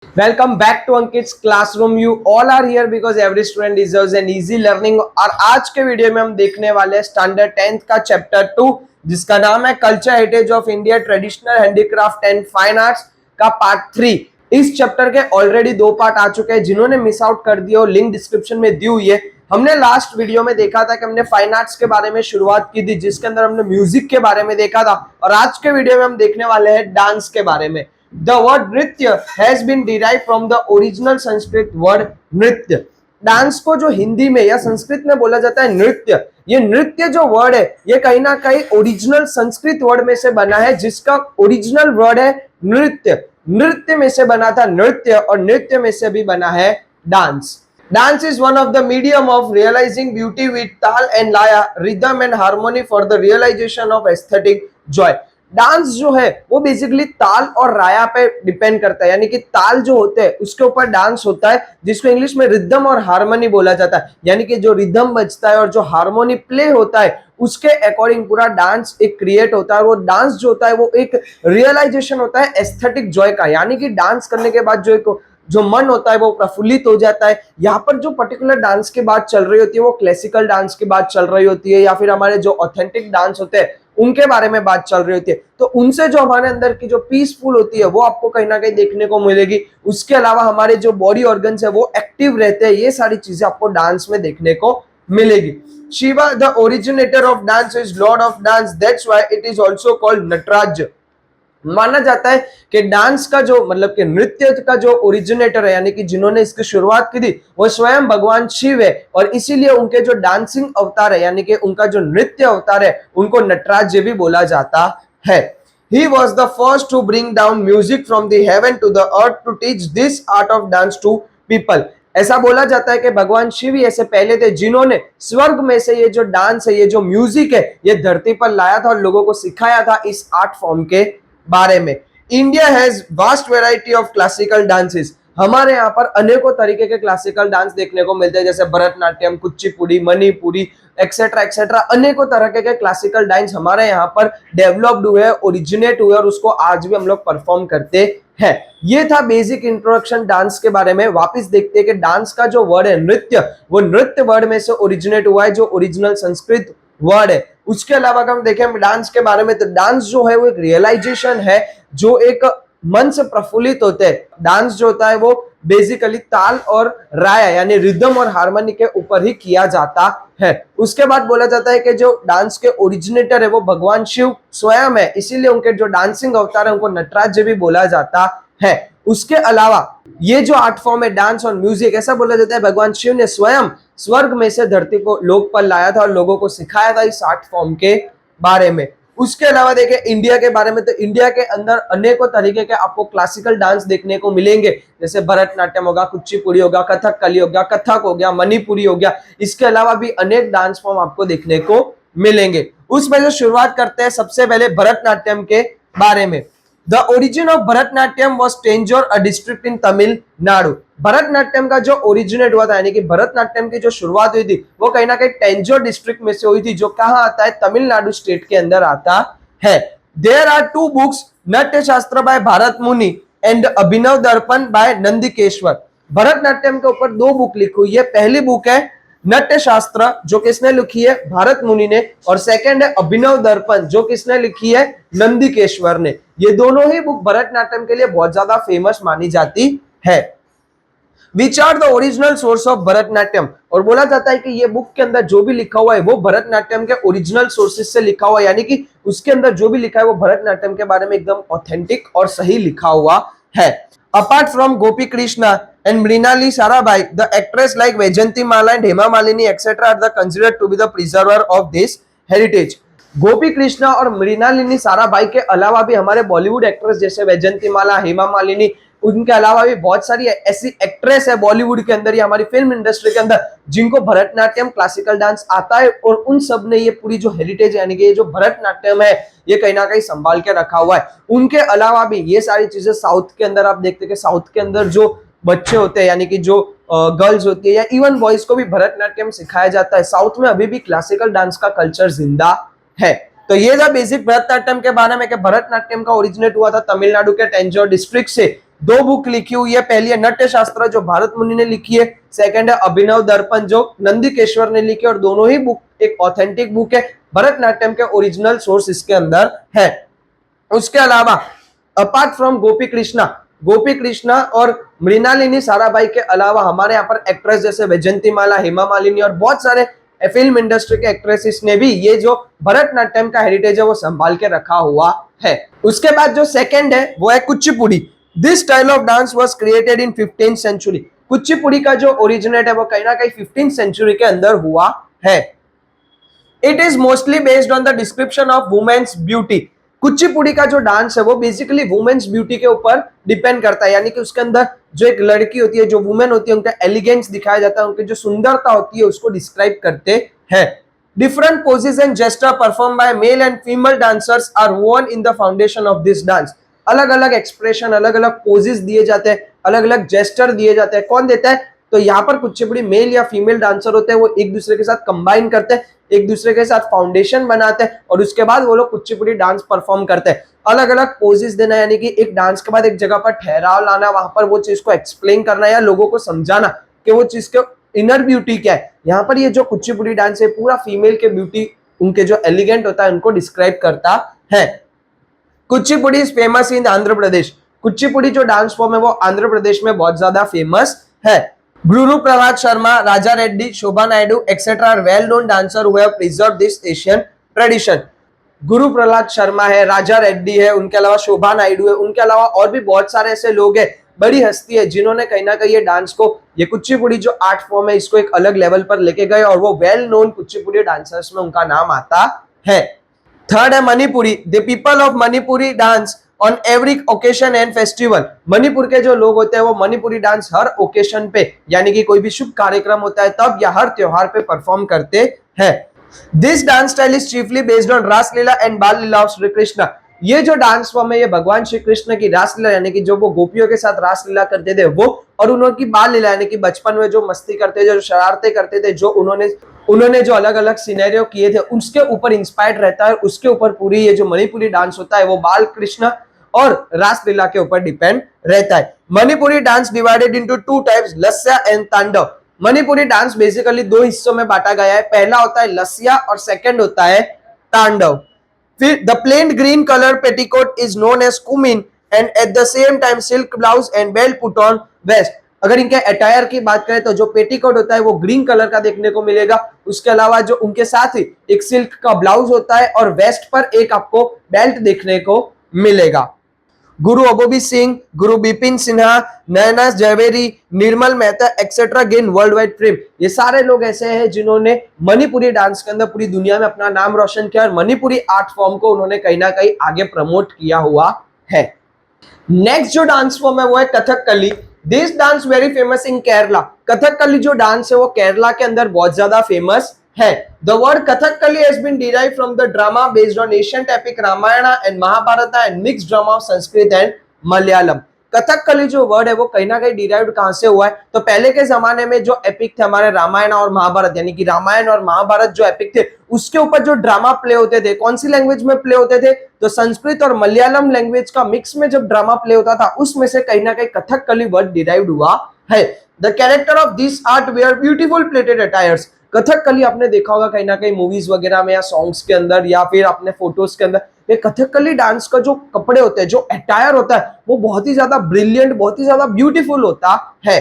Welcome back to Ankit's classroom. You all are here because every student deserves an easy learning. और आज के video में हम देखने वाले हैं स्टैंडर्ड 10th का चैप्टर 2 जिसका नाम है culture heritage of India traditional handicraft and fine arts का पार्ट 3। इस चैप्टर के ऑलरेडी 2 पार्ट आ चुके हैं। जिन्होंने मिस आउट कर दिया लिंक डिस्क्रिप्शन में दी हुई है। हमने लास्ट वीडियो में देखा था कि हमने फाइन आर्ट्स के बारे में शुरुआत की थी जिसके अंदर हमने म्यूजिक के बारे में देखा था और आज के वीडियो में हम देखने वाले हैं डांस के बारे में। The word नृत्य has been derived from the original Sanskrit word नृत्य। डांस को जो हिंदी में या संस्कृत में बोला जाता है नृत्य, ये नृत्य जो वर्ड है ये कहीं ना कहीं ओरिजिनल संस्कृत वर्ड में से बना है जिसका ओरिजिनल वर्ड है नृत्य। नृत्य में से बना था नृत्य और नृत्य में से भी बना है dance. Dance is one of the medium of realizing beauty with tal and laya, rhythm and harmony for the realization of aesthetic joy। Dance जो है वो बेसिकली ताल और राया पे डिपेंड करता है, यानी कि ताल जो होते हैं उसके ऊपर डांस होता है जिसको इंग्लिश में रिदम और हार्मनी बोला जाता है। यानी कि जो रिदम बजता है और जो हार्मोनी प्ले होता है उसके अकॉर्डिंग पूरा डांस एक क्रिएट होता है। वो डांस जो होता है वो एक रियलाइजेशन होता है एस्थेटिक जॉय का, यानी कि डांस करने के बाद जो मन होता है वो प्रफुल्लित हो जाता है। यहाँ पर जो पर्टिकुलर डांस की बात चल रही होती है वो क्लासिकल डांस की बात चल रही होती है या फिर हमारे जो ऑथेंटिक डांस होते हैं उनके बारे में बात चल रही होती है। तो उनसे जो हमारे अंदर की जो पीसफुल होती है वो आपको कहीं ना कहीं देखने को मिलेगी। उसके अलावा हमारे जो बॉडी ऑर्गन्स है वो एक्टिव रहते हैं। ये सारी चीजें आपको डांस में देखने को मिलेगी। Shiva the originator of dance is lord of dance, that's why it is also called Nataraj. माना जाता है कि डांस का जो मतलब कि नृत्य का जो ओरिजिनेटर है यानी कि जिन्होंने इसकी शुरुआत की थी वो स्वयं भगवान शिव है और इसीलिए उनके जो डांसिंग अवतार है यानी कि उनका जो नृत्य अवतार है उनको नटराज भी बोला जाता है। He was the first to bring down music from the heaven to the earth to teach this art of dance to people। ऐसा बोला जाता है कि भगवान शिव ही ऐसे पहले थे जिन्होंने स्वर्ग में से ये जो डांस है, ये जो म्यूजिक है, ये धरती पर लाया था और लोगों को सिखाया था इस आर्ट फॉर्म के बारे में। India has vast variety of classical dances. हमारे यहाँ पर अनेकों तरीके के क्लासिकल डांस देखने को मिलते हैं जैसे भरतनाट्यम, कुचिपुड़ी, मणिपुरी एक्सेट्रा एक्सेट्रा। अनेकों तरह के क्लासिकल डांस हमारे यहाँ पर डेवलप्ड हुए, ओरिजिनेट हुए और उसको आज भी हम लोग परफॉर्म करते हैं। ये था बेसिक इंट्रोडक्शन डांस के बारे में। वापस देखते हैं कि डांस का जो वर्ड है नृत्य, वो नृत्य वर्ड में से ओरिजिनेट हुआ है जो ओरिजिनल संस्कृत वर्ड है। उसके अलावा अगर हम देखें डांस के बारे में तो डांस जो है वो एक रियलाइजेशन है जो एक मन से प्रफुल्लित होते हैं। डांस जो होता है वो बेसिकली ताल और राय यानी रिदम और हार्मनी के ऊपर ही किया जाता है। उसके बाद बोला जाता है कि जो डांस के ओरिजिनेटर है वो भगवान शिव स्वयं है, इसीलिए उनके जो डांसिंग अवतार है उनको नटराज भी बोला जाता है। उसके अलावा ये जो आर्ट फॉर्म है डांस और म्यूजिक, ऐसा बोला जाता है भगवान शिव ने स्वयं स्वर्ग में से धरती को लोक पर लाया था और लोगों को सिखाया था इस आर्ट फॉर्म के बारे में। उसके अलावा देखें इंडिया के बारे में तो इंडिया के अंदर अनेकों तरीके के आपको क्लासिकल डांस देखने को मिलेंगे जैसे भरतनाट्यम होगा, कुचिपुड़ी होगा, कथकली हो गया, कथक हो गया, मणिपुरी हो गया। इसके अलावा भी अनेक डांस फॉर्म आपको देखने को मिलेंगे। उसमें जो शुरुआत करते हैं सबसे पहले भरतनाट्यम के बारे में। The origin of Bharatnatyam was Tanjore, a district in Tamil Nadu। Bharatanatyam का जो ओरिजिनेट हुआ था यानी कि भरतनाट्यम की जो शुरुआत हुई थी वो कहीं ना कहीं टेंजोर डिस्ट्रिक्ट में से हुई थी जो कहाँ आता है, तमिलनाडु स्टेट के अंदर आता है। There are 2 books, नाट्य शास्त्र बाय भारत मुनि एंड अभिनव दर्पण बाय नंदिकेश्वर। भरतनाट्यम के ऊपर 2 बुक लिखी हुई है। पहली बुक है नाट्य शास्त्र जो किसने लिखी है, भारत मुनि ने, और सेकंड है अभिनव दर्पण जो किसने लिखी है, नंदिकेश्वर ने। ये दोनों ही बुक भरतनाट्यम के लिए बहुत ज्यादा फेमस मानी जाती है। Which are the original source of Bharatanatyam, और बोला जाता है कि ये बुक के अंदर जो भी लिखा हुआ है वो भरतनाट्यम के ओरिजिनल सोर्सेस से लिखा हुआ है, यानी कि उसके अंदर जो भी लिखा है वो भरतनाट्यम के बारे में एकदम ऑथेंटिक और सही लिखा हुआ है। Apart from Gopi Krishna and Mrinali Sarabhai, the actress like Vaijayanti Mala and Hema Malini etc. are the considered to be the preserver of this heritage। गोपी कृष्णा और मृणालिनी साराभाई के अलावा भी हमारे बॉलीवुड एक्ट्रेस जैसे वैजयंती माला, हेमा मालिनी, उनके अलावा भी बहुत सारी ऐसी एक्ट्रेस है बॉलीवुड के अंदर या हमारी फिल्म इंडस्ट्री के अंदर जिनको भरतनाट्यम क्लासिकल डांस आता है और उन सब ने ये पूरी जो हेरिटेज यानी कि ये जो भरतनाट्यम है ये कहीं ना कहीं संभाल के रखा हुआ है। उनके अलावा भी ये सारी चीजें साउथ के अंदर आप देखते हैं कि साउथ के अंदर जो बच्चे होते हैं यानी कि जो गर्ल्स होती है या इवन बॉयज को भी भरतनाट्यम सिखाया जाता है। साउथ में अभी भी क्लासिकल डांस का कल्चर जिंदा है। तो ये था बेसिक भरतनाट्यम के बारे में कि भरतनाट्यम का ओरिजिनेट हुआ था तमिलनाडु के टेंजोर डिस्ट्रिक्ट से। दो बुक लिखी हुई है, पहली है नाट्य शास्त्र जो भारत मुनि ने लिखी है, सेकंड है अभिनव दर्पण जो नंदिकेश्वर ने लिखी है, और दोनों ही बुक एक ऑथेंटिक बुक है, भरतनाट्यम के ओरिजिनल सोर्स इसके अंदर है। उसके अलावा अपार्ट फ्रॉम गोपी कृष्णा और मृणालिनी साराभाई के अलावा हमारे यहाँ पर एक्ट्रेस जैसे वैजंतीमाला, हेमा मालिनी और बहुत सारे फिल्म इंडस्ट्री के एक्ट्रेसेस ने भी ये जो भरतनाट्यम का हेरिटेज है वो संभाल के रखा हुआ है। उसके बाद जो सेकंड है वो है Kuchipudi. This style of dance was created in 15th century. Kuchipudi का जो ओरिजिनेट है वो कहीं ना कहीं 15th सेंचुरी के अंदर हुआ है। It is mostly based on the description of women's beauty. Kuchipudi का जो डांस है वो बेसिकली वुमेन्स ब्यूटी के ऊपर डिपेंड करता है, यानी कि उसके अंदर जो एक लड़की होती है, जो वुमेन होती है, उनका एलिगेंस दिखाया जाता है, उनकी जो सुंदरता होती है उसको डिस्क्राइब करते हैं। Different poses and gesture perform by male and female dancers are woven in the foundation of this dance. अलग अलग एक्सप्रेशन, अलग अलग पोजेस दिए जाते हैं, अलग अलग जेस्चर दिए जाते हैं। कौन देता है? तो यहाँ पर कुचिपुड़ी मेल या फीमेल डांसर होते हैं, वो एक दूसरे के साथ कंबाइन करते हैं, एक दूसरे के साथ फाउंडेशन बनाते हैं और उसके बाद वो लोग कुचिपुड़ी डांस परफॉर्म करते हैं। अलग अलग पोजेस देना, यानी कि एक डांस के बाद एक जगह पर ठहराव लाना, वहां पर वो चीज को एक्सप्लेन करना या लोगों को समझाना कि वो चीज के इनर ब्यूटी क्या है। यहाँ पर ये जो कुचिपुड़ी डांस है पूरा फीमेल के ब्यूटी, उनके जो एलिगेंट होता है उनको डिस्क्राइब करता है। Kuchipudi is famous in Andhra Pradesh. Kuchipudi जो डांस फॉर्म है वो आंध्र प्रदेश में बहुत ज्यादा फेमस है। Guru Prabhat Sharma, Raja Reddy, Shobha Naidu etcetera are well known dancer who have preserved this Asian tradition. Guru Prahlad Sharma है, राजा रेड्डी है, उनके अलावा शोभा नायडू है, उनके अलावा और भी बहुत सारे ऐसे लोग हैं, बड़ी हस्ती है जिन्होंने कहीं ना कहीं ये डांस को, ये कुचिपुड़ी जो आर्ट फॉर्म है इसको एक अलग लेवल पर लेके गए और वो वेल नोन कुचिपुड़ी डांसर्स में उनका नाम आता है। थर्ड है Manipuri. The people of Manipuri dance on every occasion and festival. Manipur के जो लोग होते हैं वो मणिपुरी डांस हर ओकेशन पे, यानी कि कोई भी शुभ कार्यक्रम होता है तब या हर त्योहार पे परफॉर्म करते हैं। This dance style is chiefly based on Raslila and बाल लीला ऑफ श्री कृष्ण। ये जो डांस फॉर्म है ये भगवान श्री कृष्ण की रासलीला, यानी कि जो वो गोपियों के साथ रासलीला करते थे वो, और उनकी बाल लीला यानी कि बचपन में जो मस्ती करते थे, जो शरारतें करते थे, जो उन्होंने जो अलग अलग सिनेरियो किए थे उसके ऊपर इंस्पायर्ड रहता है। उसके ऊपर पूरी ये जो मणिपुरी डांस होता है वो बाल कृष्ण और रासलीला के ऊपर डिपेंड रहता है। Manipuri dance divided into two types, lasya and tandav. Manipuri dance basically दो हिस्सों में बांटा गया है, पहला होता है लस्या और सेकंड होता है तांडव। फिर the plain green colour petticoat is known as Kumin and at the same time silk blouse and belt put on waist. अगर इनके अटायर की बात करें तो जो पेटीकोट होता है वो ग्रीन कलर का देखने को मिलेगा, उसके अलावा जो उनके साथ ही एक सिल्क का ब्लाउज होता है और वेस्ट पर एक आपको बेल्ट देखने को मिलेगा। गुरु Amubi Singh, Guru Bipin Sinha, Nayana Jhaveri, Nirmal Mehta etcetera gain world wide fame. ये सारे लोग ऐसे हैं जिन्होंने मणिपुरी डांस के अंदर पूरी दुनिया में अपना नाम रोशन किया और मणिपुरी आर्ट फॉर्म को उन्होंने कहीं ना कहीं आगे प्रमोट किया हुआ है। नेक्स्ट जो डांस फॉर्म है वो है Kathakali. This dance very famous in Kerala. Kathakali जो डांस है वो केरला के अंदर बहुत ज्यादा फेमस है। The word Kathakali has been derived from the drama based on ancient epic Ramayana and Mahabharata and mixed drama of Sanskrit and Malayalam. Kathakali जो वर्ड है वो कहीं ना कहीं डिराइव्ड कहां से हुआ है? तो पहले के जमाने में जो एपिक थे हमारे रामायण और महाभारत, यानी कि रामायण और महाभारत जो एपिक थे उसके ऊपर जो ड्रामा प्ले होते थे, कौन सी लैंग्वेज में प्ले होते थे? तो संस्कृत और मलयालम लैंग्वेज का मिक्स में जब ड्रामा प्ले होता था उसमें से कहीं ना कहीं कथकली वर्ड डिराइव्ड हुआ है। The character of this art were beautiful pleated attires. Kathakali आपने देखा होगा कहीं ना कहीं मूवीज वगैरह में या सॉन्ग्स के अंदर या फिर अपने फोटोज के अंदर, ये कथकली डांस का जो कपड़े होते हैं, जो अटायर होता है वो बहुत ही ज्यादा ब्रिलियंट, बहुत ही ज्यादा ब्यूटीफुल होता है।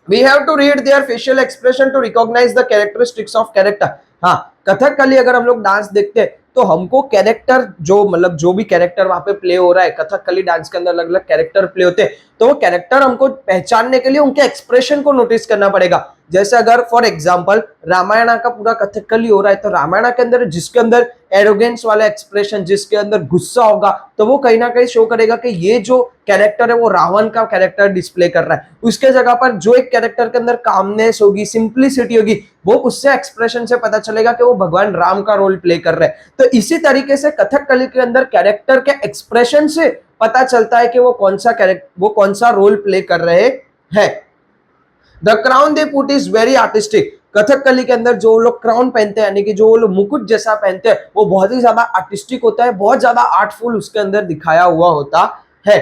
We have to read their facial expression to recognize the characteristics of character. हाँ, कथकली अगर हम लोग डांस देखते हैं तो हमको कैरेक्टर जो मतलब जो भी कैरेक्टर वहां पे प्ले हो रहा है, कथकली डांस के अंदर अलग अलग कैरेक्टर प्ले होते हैं, तो वो कैरेक्टर हमको पहचानने के लिए उनके एक्सप्रेशन को नोटिस करना पड़ेगा। जैसे अगर फॉर एग्जांपल रामायण का पूरा कथकली हो रहा है तो रामायण के अंदर जिसके अंदर एरोगेंस वाला एक्सप्रेशन, जिसके अंदर गुस्सा होगा, तो वो कहीं ना कहीं शो करेगा कि ये जो कैरेक्टर है वो रावण का कैरेक्टर डिस्प्ले कर रहा है। उसके जगह पर जो एक कैरेक्टर के अंदर कामनेस होगी, सिंप्लिसिटी होगी, वो उससे एक्सप्रेशन से पता चलेगा कि वो भगवान राम का रोल प्ले कर रहे हैं। तो इसी तरीके से कथकली के अंदर कैरेक्टर के एक्सप्रेशन से पता चलता है कि वो कौन सा रोल प्ले कर रहे हैं। The crown they put is very artistic. Kathakali के अंदर जो लोग क्राउन पहनते हैं, यानी कि जो लोग मुकुट जैसा पहनते हैं, वो बहुत ही ज्यादा आर्टिस्टिक होता है, बहुत ज्यादा आर्टफुल उसके अंदर दिखाया हुआ होता है।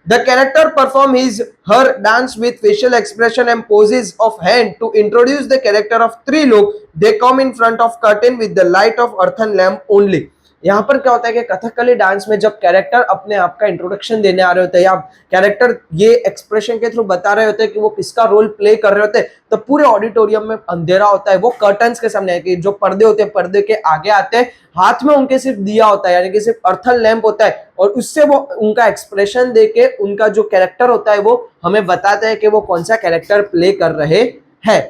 The character perform his her dance with facial expression and poses of hand to introduce the character of Trilok. They come in front of curtain with the light of earthen lamp only. यहाँ पर क्या होता है कि Kathakali dance में जब character अपने आप का इंट्रोडक्शन देने आ रहे होते हैं या कैरेक्टर ये एक्सप्रेशन के थ्रू बता रहे होते हैं कि वो किसका रोल प्ले कर रहे होते हैं, तो पूरे ऑडिटोरियम में अंधेरा होता है, वो कर्टन्स के सामने है कि जो पर्दे होते हैं पर्दे के आगे आते हैं, हाथ में उनके सिर्फ दिया होता है यानी कि सिर्फ अर्थन लैंप होता है और उससे वो उनका एक्सप्रेशन देके उनका जो कैरेक्टर होता है वो हमें बताता है कि वो कौन सा कैरेक्टर प्ले कर रहे हैं।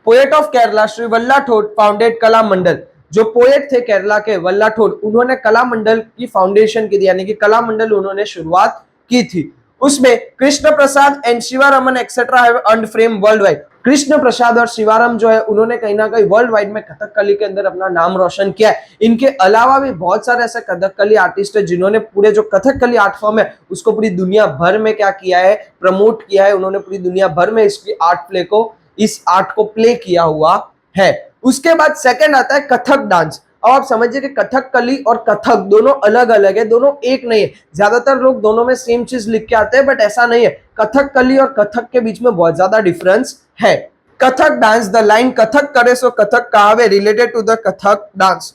Poet of Kerala Shri Vallathol founded Kala Mandal. जो पोएट थे केरला के वल्लाठोड, उन्होंने कला मंडल की फाउंडेशन की थी यानी कि कला मंडल उन्होंने शुरुआत की थी। उसमें Krishna Prasad and Shivaraman etcetera have earned fame world wide. Krishna Prasad और शिवाराम जो है उन्होंने कहीं ना कहीं वर्ल्ड वाइड में कथकली के अंदर अपना नाम रोशन किया है। इनके अलावा भी बहुत सारे ऐसे कथकली आर्टिस्ट है जिन्होंने पूरे जो कथकली आर्ट फॉर्म है उसको पूरी दुनिया भर में क्या किया है, प्रमोट किया है। उन्होंने पूरी दुनिया भर में इसकी इस आर्ट को प्ले किया हुआ है। उसके बाद सेकंड आता है कथक डांस। अब आप समझिए कि कथकली और कथक दोनों अलग अलग है, दोनों एक नहीं है। ज्यादातर लोग दोनों में सेम चीज लिख के आते हैं बट ऐसा नहीं है। कथकली और कथक के बीच में बहुत ज्यादा डिफरेंस है। Kathak dance, the line Kathak करे सो कथक कहावे related to the Kathak dance.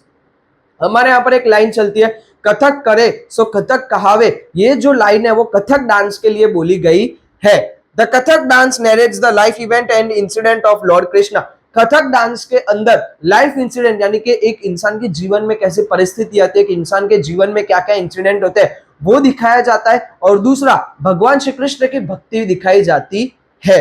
हमारे यहाँ पर एक लाइन चलती है कथक करे सो कथक कहावे। ये जो लाइन है वो कथक डांस के लिए बोली गई है। The Kathak dance narrates the life event and incident of Lord Krishna. Kathak dance के अंदर लाइफ इंसिडेंट यानी कि एक इंसान के जीवन में कैसी परिस्थिति आती है, कि इंसान के जीवन में क्या क्या इंसिडेंट होते हैं वो दिखाया जाता है। और दूसरा भगवान श्री कृष्ण की भक्ति दिखाई जाती है।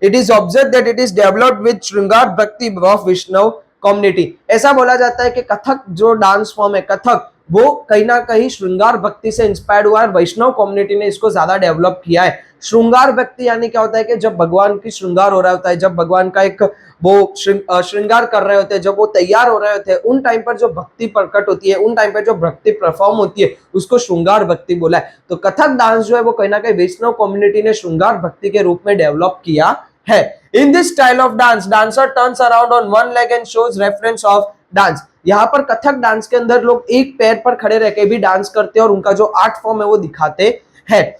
It is observe that it is developed with श्रृंगार भक्ति ऑफ वैष्णव कम्युनिटी। ऐसा बोला जाता है कि कथक जो डांस फॉर्म है कथक वो कहीं ना कहीं श्रृंगार भक्ति से इंस्पायर्ड हुआ है। वैष्णव कम्युनिटी ने इसको ज्यादा डेवलप किया है। श्रृंगार भक्ति यानी क्या होता है कि जब भगवान की श्रृंगार हो रहा होता है, जब भगवान का एक वो श्रृंगार कर रहे होते हैं, जब वो तैयार हो रहे होते हैं, उन टाइम पर जो भक्ति प्रकट होती है, उन टाइम पर जो भक्ति परफॉर्म होती है उसको श्रृंगार भक्ति बोला है। तो कथक डांस जो है वो कहीं ना कहीं वैष्णव कम्युनिटी ने श्रृंगार भक्ति के रूप में डेवलप किया है। In this style of dance dancer turns around on one leg and shows reference of dance. यहाँ पर कथक डांस के अंदर लोग एक पैर पर खड़े रह के भी डांस करते हैं और उनका जो आर्ट फॉर्म है वो दिखाते हैं।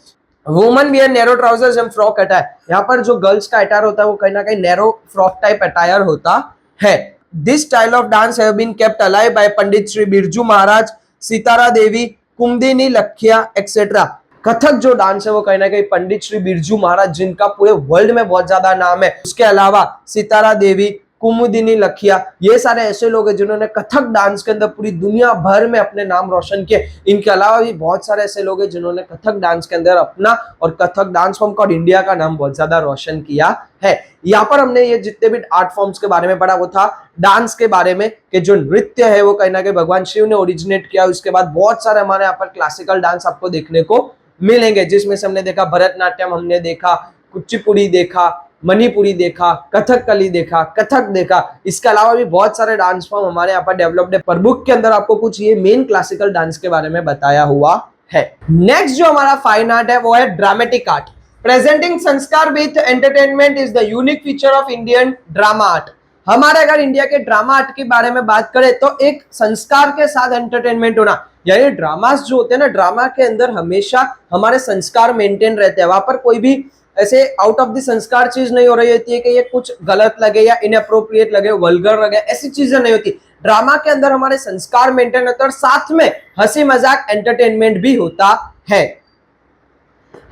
Woman wear narrow trousers and frock attire. यहाँ पर जो गर्ल्स का अटायर होता है वो कहीं ना कहीं नैरो फ्रॉक टाइप अटायर होता है। This style of dance have been kept alive by Pandit Shri Birju Maharaj, Sitara Devi, Kumudini Lakhia etcetera. Kathak जो डांस है वो कहीं ना कहीं पंडित श्री बिरजू महाराज जिनका पूरे वर्ल्ड में बहुत ज्यादा नाम है, उसके अलावा सितारा देवी, कुमुदिनी लखिया, ये सारे ऐसे लोग हैं जिन्होंने कथक डांस के अंदर पूरी दुनिया भर में अपने नाम रोशन किए। इनके अलावा भी बहुत सारे ऐसे लोग हैं जिन्होंने कथक डांस के अंदर अपना और कथक डांस फॉर्म का और इंडिया का नाम बहुत ज्यादा रोशन किया है। यहाँ पर हमने ये जितने भी आर्ट फॉर्म्स के बारे में पढ़ा वो था डांस के बारे में, कि जो नृत्य है वो कहीं ना कहीं भगवान शिव ने ओरिजिनेट किया। उसके बाद बहुत सारे हमारे यहाँ पर क्लासिकल डांस आपको देखने को मिलेंगे, जिसमें से हमने देखा भरतनाट्यम, हमने देखा कुचिपुड़ी देखा, मणिपुरी देखा, कथकली देखा, कथक देखा। इसके अलावा भी बहुत सारे डांस फॉर्म हमारे यहाँ पर डेवलप्ड है, पर बुक के अंदर आपको कुछ ये मेन क्लासिकल डांस के बारे में बताया हुआ है। नेक्स्ट जो हमारा फाइन आर्ट है वो है ड्रामेटिक आर्ट। प्रेजेंटिंग संस्कार with entertainment is the unique feature of Indian drama art. हमारे अगर इंडिया के ड्रामा आर्ट के बारे में बात करें तो एक संस्कार के साथ एंटरटेनमेंट होना, यानी ड्रामास जो होते हैं ना, ड्रामा के अंदर हमेशा हमारे संस्कार मेंटेन रहते हैं। वहां पर कोई भी ऐसे आउट ऑफ द संस्कार चीज नहीं हो रही होती है कि ये कुछ गलत लगे या इनअप्रोप्रिएट लगे, वल्गर लगे, ऐसी चीजें नहीं होती। ड्रामा के अंदर हमारे संस्कार मेंटेन होते हैं और साथ में हंसी मजाक एंटरटेनमेंट भी होता है।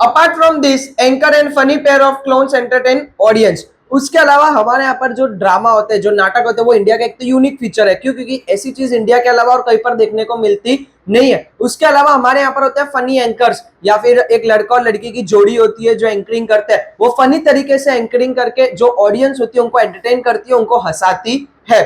Apart from this anchor and funny pair of clones entertain audience. उसके अलावा हमारे यहाँ पर जो ड्रामा होते हैं, जो नाटक होते हैं, वो इंडिया का एक तो यूनिक फीचर है। क्यों? क्योंकि ऐसी चीज इंडिया के अलावा और कहीं पर देखने को मिलती नहीं है। उसके अलावा हमारे यहाँ पर होते हैं फनी एंकर्स, या फिर एक लड़का और लड़की की जोड़ी होती है जो एंकरिंग करते हैं। वो फनी तरीके से एंकरिंग करके जो ऑडियंस होती है उनको एंटरटेन करती है, उनको हंसाती है।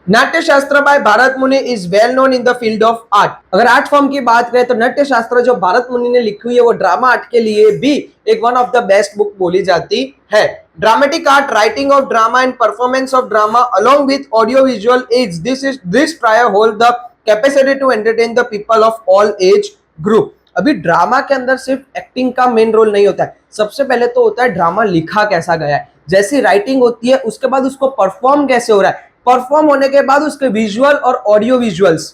नाट्य शास्त्र बाय भारत मुनि is well known in the field of art. अगर आर्ट फॉर्म की बात करें तो नाट्य शास्त्र जो भारत मुनि ने लिखी हुई है वो ड्रामा आर्ट के लिए भी एक one of the best book बोली जाती है। Dramatic art, writing of drama and performance of drama along with audio visual aids this prior hold the capacity to entertain the people of all age group. अभी drama के अंदर सिर्फ acting का main role नहीं होता है, सबसे पहले तो होता है ड्रामा लिखा कैसा गया है। जैसी राइटिंग होती है उसके बाद उसको परफॉर्म कैसे हो रहा है, परफॉर्म होने के बाद उसके विजुअल और ऑडियो विजुअल्स,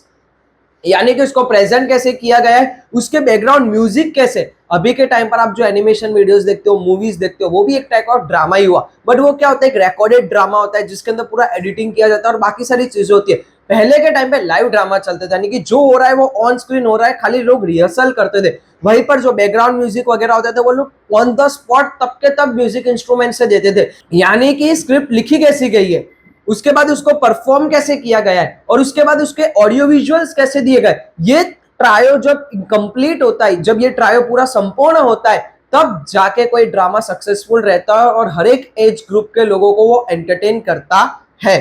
यानी कि उसको प्रेजेंट कैसे किया गया है, उसके बैकग्राउंड म्यूजिक कैसे। अभी के टाइम पर आप जो एनिमेशन वीडियोस देखते हो, मूवीज देखते हो, वो भी एक टाइप ऑफ ड्रामा ही हुआ, बट वो क्या होता है, एक रिकॉर्डेड ड्रामा होता है जिसके अंदर पूरा एडिटिंग किया जाता है और बाकी सारी चीजें होती है। पहले के टाइम पे लाइव ड्रामा चलते थे, यानी कि जो हो रहा है वो ऑन स्क्रीन हो रहा है, खाली लोग रिहर्सल करते थे। वहीं पर जो बैकग्राउंड म्यूजिक वगैरह होते थे वो लोग ऑन द स्पॉट तब के तब म्यूजिक इंस्ट्रूमेंट से देते थे। यानी कि स्क्रिप्ट लिखी कैसी गई है, उसके बाद उसको परफॉर्म कैसे किया गया है, और उसके बाद उसके ऑडियो विजुअल्स कैसे दिए गए, ये ट्रायो जब कंप्लीट होता है, जब ये ट्रायो पूरा संपूर्ण होता है, तब जाके कोई ड्रामा सक्सेसफुल रहता है और हर एक एज ग्रुप के लोगों को वो एंटरटेन करता है।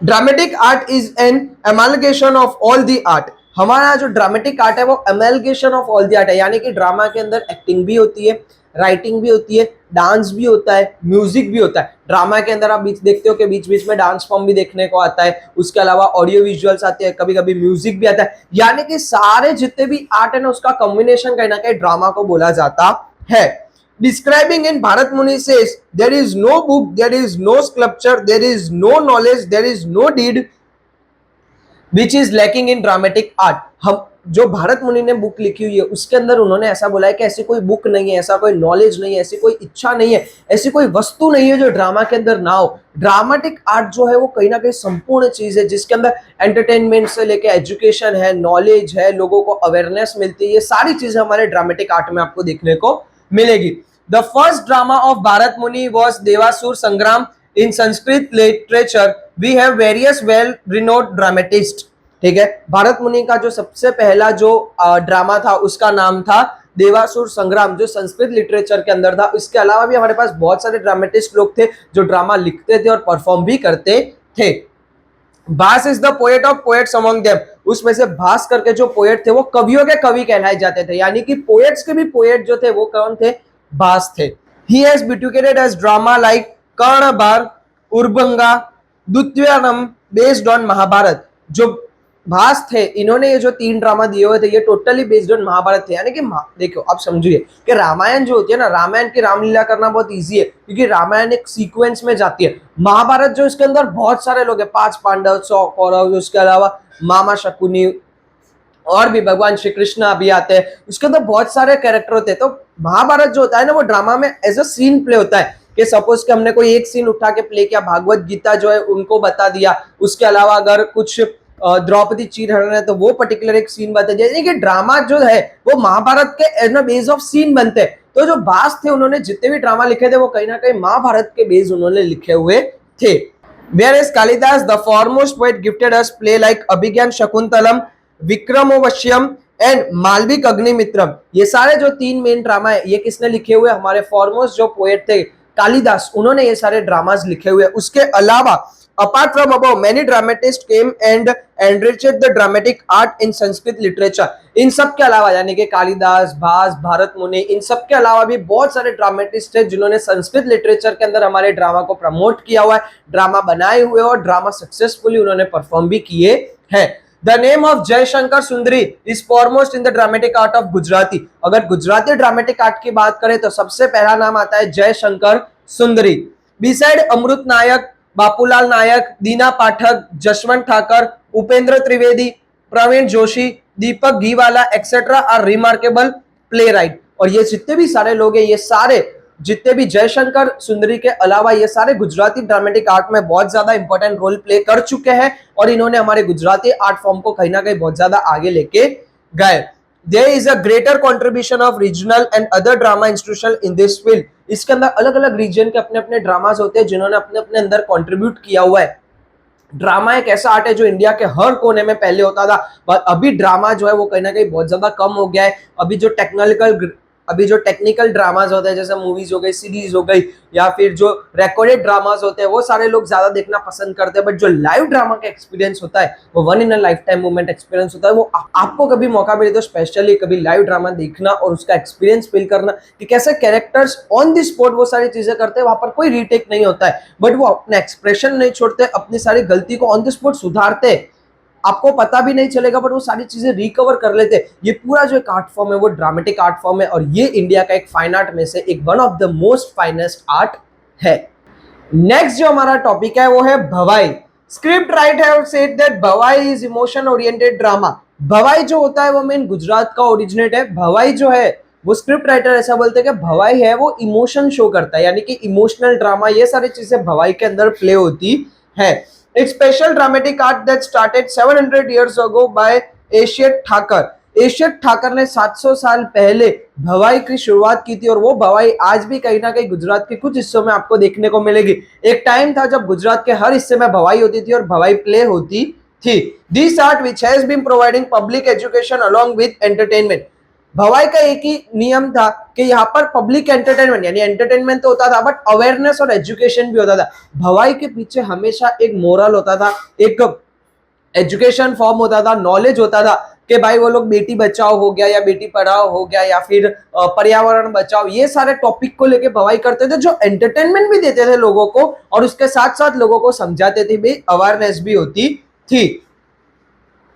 Dramatic art is an amalgamation of all the art. हमारा जो ड्रामेटिक आर्ट है वो amalgamation of all the art है, यानी कि ड्रामा के अंदर एक्टिंग भी होती है, राइटिंग भी होती है, डांस भी होता है, म्यूजिक भी होता है। ड्रामा के अंदर आप देखते हो कि बीच बीच में डांस फॉर्म भी देखने को आता है, उसके अलावा ऑडियो विजुअल्स आते हैं, कभी कभी म्यूजिक भी आता है, यानी कि सारे जितने भी आर्ट है ना उसका कॉम्बिनेशन कहीं ना कहीं ड्रामा को बोला जाता है। Describing in Bharat Muni says, there is no book, there is no sculpture, there is no knowledge, there is no deed which is lacking in dramatic art। हम जो भारत मुनि ने बुक लिखी हुई है उसके अंदर उन्होंने ऐसा बोला है कि ऐसी कोई बुक नहीं है, ऐसा कोई नॉलेज नहीं है, ऐसी कोई इच्छा नहीं है, ऐसी कोई वस्तु नहीं है जो ड्रामा के अंदर ना हो। ड्रामेटिक आर्ट जो है वो कहीं ना कहीं संपूर्ण चीज है जिसके अंदर एंटरटेनमेंट से लेके एजुकेशन है, नॉलेज है, लोगों को अवेयरनेस मिलती है, ये सारी चीजें हमारे ड्रामेटिक आर्ट में आपको देखने को मिलेगी। The first drama of Bharat Muni was Devasur Sangram। In Sanskrit literature, we have various well-renowned dramatists। ठीक है, भारत मुनि का जो सबसे पहला जो ड्रामा था उसका नाम था देवासुर संग्राम, जो संस्कृत लिटरेचर के अंदर था। इसके अलावा भी हमारे पास बहुत सारे ड्रामेटिस्ट लोग थे जो ड्रामा लिखते थे और परफॉर्म भी करते थे। Bhasa is the poet of poets among them. उसमें से भास करके जो पोएट थे वो कवियों के कवि कहलाए जाते थे, यानी कि पोएट्स के भी पोएट जो थे वो कौन थे, भास थे। He has educated as drama like Karnabhara, Urubhanga, द्वितीयनम बेस्ड ऑन महाभारत। जो भास थे इन्होंने ये जो 3 ड्रामा दिए हुए थे ये टोटली बेस्ड ऑन महाभारत थे। यानी कि देखो आप समझिए कि रामायण जो होती है ना, रामायण की रामलीला करना बहुत इजी है क्योंकि रामायण एक सीक्वेंस में जाती है। महाभारत जो इसके अंदर बहुत सारे लोग हैं, 5 पांडव, 100 कौरव, उसके अलावा मामा शकुनी और भी भगवान श्री कृष्ण अभी आते हैं, उसके अंदर बहुत सारे कैरेक्टर होते हैं। तो महाभारत जो होता है ना वो ड्रामा में एज अ सीन प्ले होता है कि सपोज कि हमने कोई एक सीन उठा के प्ले किया, भागवत गीता जो है उनको बता दिया, उसके अलावा अगर कुछ द्रौपदी चीरहरण है तो वो पर्टिकुलर एक सीन बता दिया, यानी कि ड्रामा जो है वो महाभारत के as a base of scene बनते हैं। तो जो भास थे उन्होंने जितने भी ड्रामा लिखे थे वो कहीं ना कहीं महाभारत के बेस उन्होंने लिखे हुए थे। Whereas Kalidas, the foremost poet, gifted us play like Abhigyan Shakuntalam, Vikramorvashiyam and Malavikagnimitram. ये सारे जो 3 मेन ड्रामा है ये किसने लिखे हुए, हमारे फॉरमोस्ट जो पोएट थे कालिदास, उन्होंने ये सारे ड्रामास लिखे हुए। उसके अलावा apart from above many dramatist came and enriched the dramatic art in Sanskrit literature. इन सब के अलावा यानी कि कालिदास, भास, भारत मुनि, इन सब के अलावा भी बहुत सारे ड्रामेटिस्ट हैं जिन्होंने संस्कृत लिटरेचर के अंदर हमारे ड्रामा को प्रमोट किया हुआ है, ड्रामा बनाए हुए और ड्रामा सक्सेसफुली उन्होंने परफॉर्म भी किए हैं। The name of Jayashankar Sundari is foremost in the dramatic art of Gujarati। अगर गुजराती ड्रामेटिक आर्ट की बात करें तो सबसे पहला नाम आता है Jayshankar Sundari. Beside Amrit Nayak, Bapulal Nayak, Dina Pathak, Jaswant Thakar, Upendra Trivedi, Pravin Joshi, Deepak Ghiwala etcetera are remarkable playwright. और ये जितने भी सारे लोग हैं, ये सारे जितने भी जयशंकर सुंदरी के अलावा ये सारे गुजराती ड्रामेटिक आर्ट में बहुत ज्यादा इंपॉर्टेंट रोल प्ले कर चुके हैं और इन्होंने हमारे गुजराती आर्ट फॉर्म को कहीं ना कहीं बहुत ज्यादा आगे लेके गए। There is a greater contribution of regional and other drama institution in this field। इसके अंदर अलग अलग रीजन के अपने अपने ड्रामास होते हैं जिन्होंने अपने अपने अंदर कंट्रीब्यूट किया हुआ है। ड्रामा एक ऐसा आर्ट है जो इंडिया के हर कोने में पहले होता था, पर अभी ड्रामा जो है वो कहीं ना कहीं बहुत ज्यादा कम हो गया है। अभी जो टेक्निकल ड्रामाज होते हैं जैसे मूवीज हो गई, सीरीज हो गई, या फिर जो रिकॉर्डेड ड्रामाज होते हैं वो सारे लोग ज्यादा देखना पसंद करते हैं। बट जो लाइव ड्रामा का एक्सपीरियंस होता है वो one in a life time moment experience होता है। वो आपको कभी मौका मिले तो स्पेशली कभी लाइव ड्रामा देखना और उसका एक्सपीरियंस फील करना कि कैसे कैरेक्टर्स ऑन द स्पॉट वो सारी चीजें करते हैं। वहां पर कोई रीटेक नहीं होता है, बट वो अपना एक्सप्रेशन नहीं छोड़ते, अपनी सारी गलती को ऑन द स्पॉट सुधारते, आपको पता भी नहीं चलेगा बट वो सारी चीजें रिकवर कर लेते। ये पूरा जो एक आर्ट फॉर्म है वो ड्रामेटिक आर्ट फॉर्म है और ये इंडिया का एक फाइन आर्ट में से एक one of the most finest art है। नेक्स्ट जो हमारा टॉपिक है वो है भवाई। Script writer have said that Bhavai is emotion oriented drama. भवाई जो होता है वो मेन गुजरात का ओरिजिनेट है। भवाई जो है वो स्क्रिप्ट राइटर ऐसा बोलते हैं कि भवाई है वो इमोशन शो करता है, यानी कि इमोशनल ड्रामा, ये सारी चीजें भवाई के अंदर प्ले होती है। एक special dramatic art that started 700 years ago by Asait Thakar. Asait Thakar ने 700 साल पहले भवाई की शुरुआत की थी, और वो भवाई आज भी कहीं ना कहीं गुजरात के कुछ हिस्सों में आपको देखने को मिलेगी। एक टाइम था जब गुजरात के हर हिस्से में भवाई होती थी और भवाई प्ले होती थी। This art which has been providing public education along with entertainment. Bhavai का एक ही नियम था कि यहाँ पर पब्लिक एंटरटेनमेंट, यानी एंटरटेनमेंट तो होता था बट अवेयरनेस और एजुकेशन भी होता था। भवाई के पीछे हमेशा एक मोरल होता था, एक एजुकेशन फॉर्म होता था, नॉलेज होता था कि भाई वो लोग बेटी बचाओ हो गया या बेटी पढ़ाओ हो गया या फिर पर्यावरण बचाओ, ये सारे टॉपिक को लेके भवाई करते थे, जो एंटरटेनमेंट भी देते थे लोगों को और उसके साथ साथ लोगों को समझाते थे भी, अवेयरनेस भी होती थी।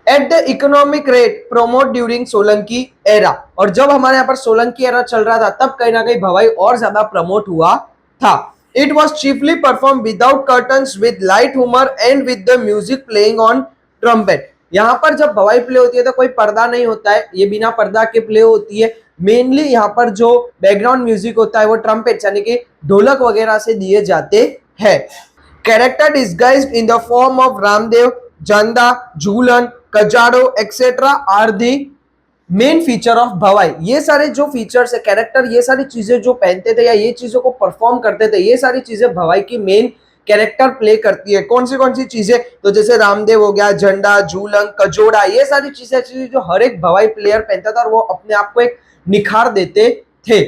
At the economic rate promote during Solanki era, और जब हमारे यहाँ पर सोलंकी एरा चल रहा था तब कहीं ना कहीं भवाई और ज्यादा प्रमोट हुआ था। It was chiefly perform without curtains with light humour and with the music playing on trumpet. यहाँ पर जब भवाई प्ले होती है तो कोई पर्दा नहीं होता है, ये बिना पर्दा के प्ले होती है। मेनली यहाँ पर जो बैकग्राउंड म्यूजिक होता है वो ट्रम्पेट यानी कि ढोलक वगैरह से दिए जाते हैं। Character disguised in the form of Ramdev, Janda, Jhulan, Kajado etcetera are the main feature of Bhavai. ये सारे जो फीचर्स है, कैरेक्टर, ये सारी चीजें जो पहनते थे या ये चीजों को परफॉर्म करते थे, ये सारी चीजें भवाई की मेन कैरेक्टर प्ले करती है। कौन सी चीजें, तो जैसे रामदेव हो गया, झंडा, झूलन, कजोड़ा, ये सारी चीजें जो हर एक भवाई प्लेयर पहनता था और वो अपने आप को एक निखार देते थे।